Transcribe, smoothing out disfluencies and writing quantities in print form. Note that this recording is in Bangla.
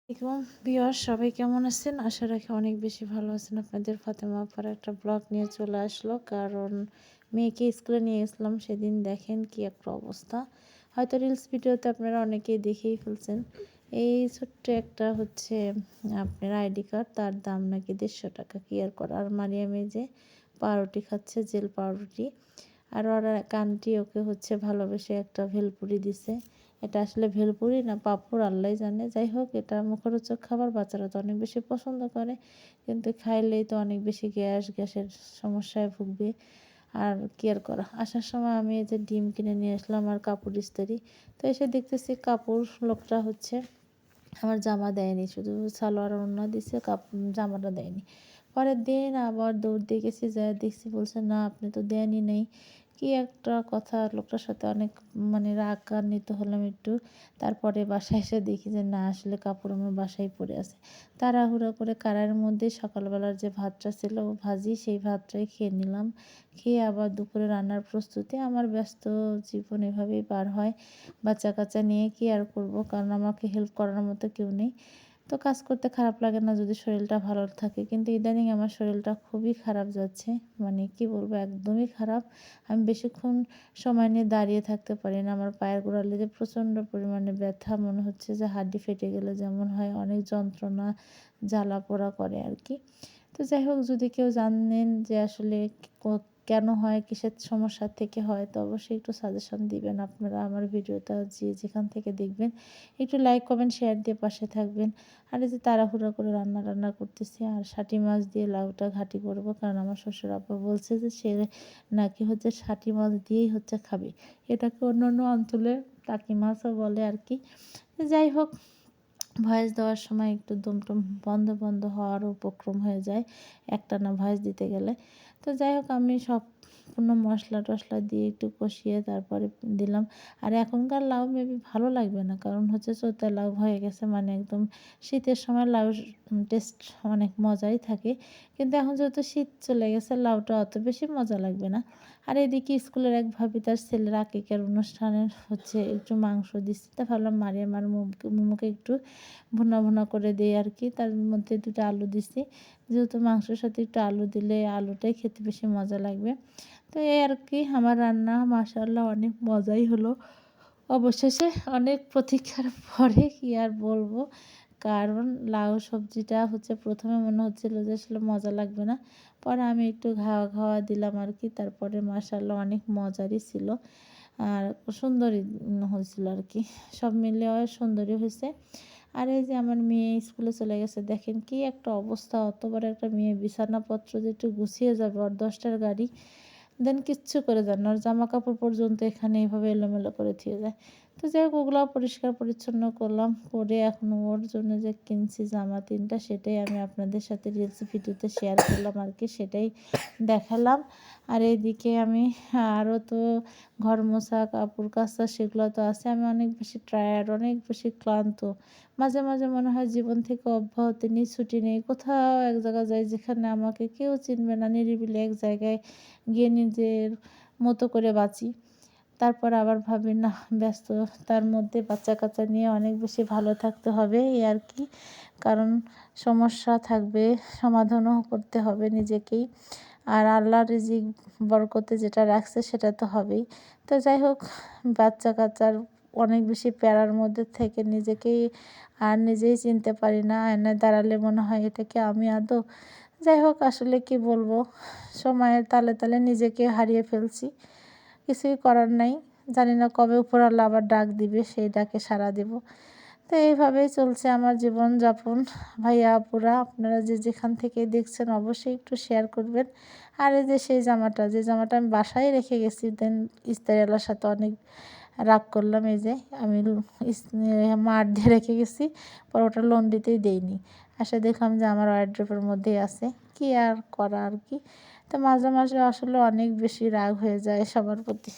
আসসালামাইকুম ভিউয়ার্স, সবাই কেমন আছেন? আশা রাখি অনেক বেশি ভালো আছেন। আপনাদের ফাতেমা আপার একটা ব্লগ নিয়ে চলে আসলো, কারণ মেয়েকে স্কুলে নিয়ে গেছিলাম সেদিন। দেখেন কি একটা অবস্থা, হয়তো রিলস ভিডিওতে আপনারা অনেকেই দেখেই ফেলছেন। এই ছোট্ট একটা আপনার আইডি কার্ড, তার দাম নাকি 150 টাকা। কি আর করা। আর মারিয়ামে যে পাউরুটি খাচ্ছে, জেল পাউরুটি। আর ওরা কান্টি ওকে ভালোবেসে একটা ভেলপুরি দিছে। এটা আসলে ভেলপুরি না পাঁপড় আল্লাহ জানে। যাই হোক, এটা মুখরোচক খাবার, বাচ্চারা তো অনেক বেশি পছন্দ করে, কিন্তু খাইলেই তো অনেক বেশি গ্যাসের সমস্যায় ভুগবে। আর কি আর করা। আসার সময় আমি এই যে ডিম কিনে নিয়ে আসলাম আর কাপড় ইস্ত্রি। তো এসে দেখতেছি কাপড় লোকটা আমার জামা দেয়নি, শুধু সালোয়ার ওড়না দিছে, জামাটা দেয়নি। পরের দিন আবার দৌড় দিয়ে গেছি, যা দেখছি বলছে না আপনি তো দেনই নাই। কি একটা কথা, লোকটার সাথে অনেক রাগান্বিত হলাম একটু। তারপরে বাসায় এসে দেখি যে না, আসলে কাপড় আমার বাসায় পড়ে আছে। তাড়াহুড়ো করে কারার মধ্যে সকালবেলার যে ভাতটা ছিল ভাজি, সেই ভাতটাই খেয়ে নিলাম। খেয়ে আবার দুপুরে রান্নার প্রস্তুতি। আমার ব্যস্ত জীবন এভাবেই পার হয়। বাচ্চা কাচ্চা নিয়ে কি আর করব, কারণ আমাকে হেল্প করার মতো কেউ নেই। তো কাজ করতে খারাপ লাগে না যদি শরীরটা ভালো থাকে, কিন্তু ইদানিং আমার শরীরটা খুবই খারাপ যাচ্ছে। কি বলবো, একদমই খারাপ। আমি বেশিক্ষণ সময় নিয়ে দাঁড়িয়ে থাকতে পারি না। আমার পায়ের গোড়ালিতে প্রচণ্ড পরিমাণে ব্যথা, মনে হচ্ছে যে হাড্ডি ফেটে গেলে যেমন হয়, অনেক যন্ত্রণা, জ্বালা পোড়া করে আর কি। তো যাই হোক, যদি কেউ জানেন যে আসলে কেন হয়, কিসের সমস্যা থেকে হয়, তো অবশ্যই একটু সাজেশন দিবেন। আপনারা আমার ভিডিওটা যে যেখান থেকে দেখবেন একটু লাইক কমেন্ট শেয়ার দিয়ে পাশে থাকবেন। আর এই যে তাড়াহুড়ো করে রান্না করতেছি, আর শাটি মাছ দিয়ে লাউটা ঘাঁটি করব, কারণ আমার শ্বশুর আব্বা বলছে যে সে নাকি শাটি মাছ দিয়েই খাবে। এটাকে অন্য অন্য অঞ্চলে টাকি মাছও বলে আর কি। যাই হোক, ভয়েস দেওয়ার সময় একটু দমটম বন্ধ বন্ধ হওয়ার উপক্রম হয়ে যায় একটানা ভয়েস দিতে গেলে। তো যাই হোক, আমি সম্পূর্ণ মশলা টশলা দিয়ে একটু কষিয়ে তারপরে দিলাম। আর এখনকার লাউ মেবি ভালো লাগবে না, কারণ চৈতা লাউ হয়ে গেছে, একদম শীতের সময় লাউ টেস্ট অনেক মজাই থাকে, কিন্তু এখন যেহেতু শীত চলে গেছে, লাউটা অত বেশি মজা লাগবে না। আর এদিকে স্কুলের এক ভাবি তার ছেলের আকিকের অনুষ্ঠানের একটু মাংস দিচ্ছে, তা ভাবলাম মারিয়ামার মোমোকে একটু ভুনা ভুনা করে দেই আর কি। তার মধ্যে 2টা আলু দিছি, যেহেতু মাংসের সাথে একটু আলু দিলে আলুটাই খেতে বেশি মজা লাগবে। তো এই আর কি, আমার রান্না মাশাআল্লাহ অনেক মজাই হলো অবশেষে। অনেক প্রতীক্ষার পরে, কি আর বলবো, কারণ লাউ সবজিটা প্রথমে মনে হচ্ছিল যে আসলে মজা লাগবে না, পরে আমি একটু ঘাওয়া ঘাওয়া দিলাম আর কি। তারপরে মাশাআল্লাহ অনেক মজারই ছিল, আর সুন্দরই হয়েছিল আর কি। সব মিলিয়ে সুন্দরই হয়েছে। আর এই যে আমার মেয়ে স্কুলে চলে গেছে, দেখেন কি একটা অবস্থা। অত বড় একটা মেয়ে, বিছানাপত্র যে একটু গুছিয়ে যাবে, ওর 10টার গাড়ি, দেন কিচ্ছু করে যান না। ওর জামা কাপড় পর্যন্ত এখানে এভাবে এলোমেলো করে থুয়ে যায়। তো যাই হোক, ওগুলো পরিষ্কার পরিচ্ছন্ন করলাম, করে এখন ওর জন্য যে কিনছি জামা 3টা, সেটাই আমি আপনাদের সাথে রিলস ভিডিওতে শেয়ার করলাম আর কি, সেটাই দেখালাম। আর এইদিকে আমি আরও তো ঘর মোছা, কাপড় কাচা, সেগুলো তো আছে। আমি অনেক বেশি টায়ার্ড, অনেক বেশি ক্লান্ত। মাঝে মাঝে মনে হয় জীবন থেকে অব্যাহতি নেই, ছুটি নেই। কোথাও এক জায়গায় যাই যেখানে আমাকে কেউ চিনবে না, নিরিবিলি এক জায়গায় গিয়ে নিজের মতো করে বাঁচি। তারপর আবার ভাবি না, ব্যস্ততার মধ্যে বাচ্চা কাচ্চা নিয়ে অনেক বেশি ভালো থাকতে হবে এই আর কি। কারণ সমস্যা থাকবে, সমাধানও করতে হবে নিজেকেই। আর আল্লাহ রিজিক বরকতে যেটা রাখছে সেটা তো হবেই। তো যাই হোক, বাচ্চা কাচ্চার অনেক বেশি প্যারার মধ্যে থেকে নিজেকেই আর নিজেই চিনতে পারি না। আয়নায় দাঁড়ালে মনে হয় এটা কি আমি আদৌ। যাই হোক, আসলে কি বলবো, সময়ের তালে তালে নিজেকে হারিয়ে ফেলছি, কিছুই করার নাই। জানি না কবে উপরওয়ালা আবার ডাক দিবে, সেই ডাকে সাড়া দেব। তো এইভাবেই চলছে আমার জীবনযাপন। ভাইয়া আপুরা, আপনারা যে যেখান থেকে দেখছেন অবশ্যই একটু শেয়ার করবেন। আর এই যে সেই জামাটা, যে জামাটা আমি বাসায় রেখে গেছি, দেন ইস্তারিওয়ালার সাথে অনেক রাগ করলাম। এই যে আমি মার দিয়ে রেখে গেছি, পরে ওটা লন্ড্রিতেই দেইনি। আসলে দেখলাম যে আমার ওয়ারড্রোবের মধ্যেই আছে, কি আর করা আর কি। তো মাঝে মাঝে আসলে অনেক বেশি রাগ হয়ে যায় সবার প্রতি।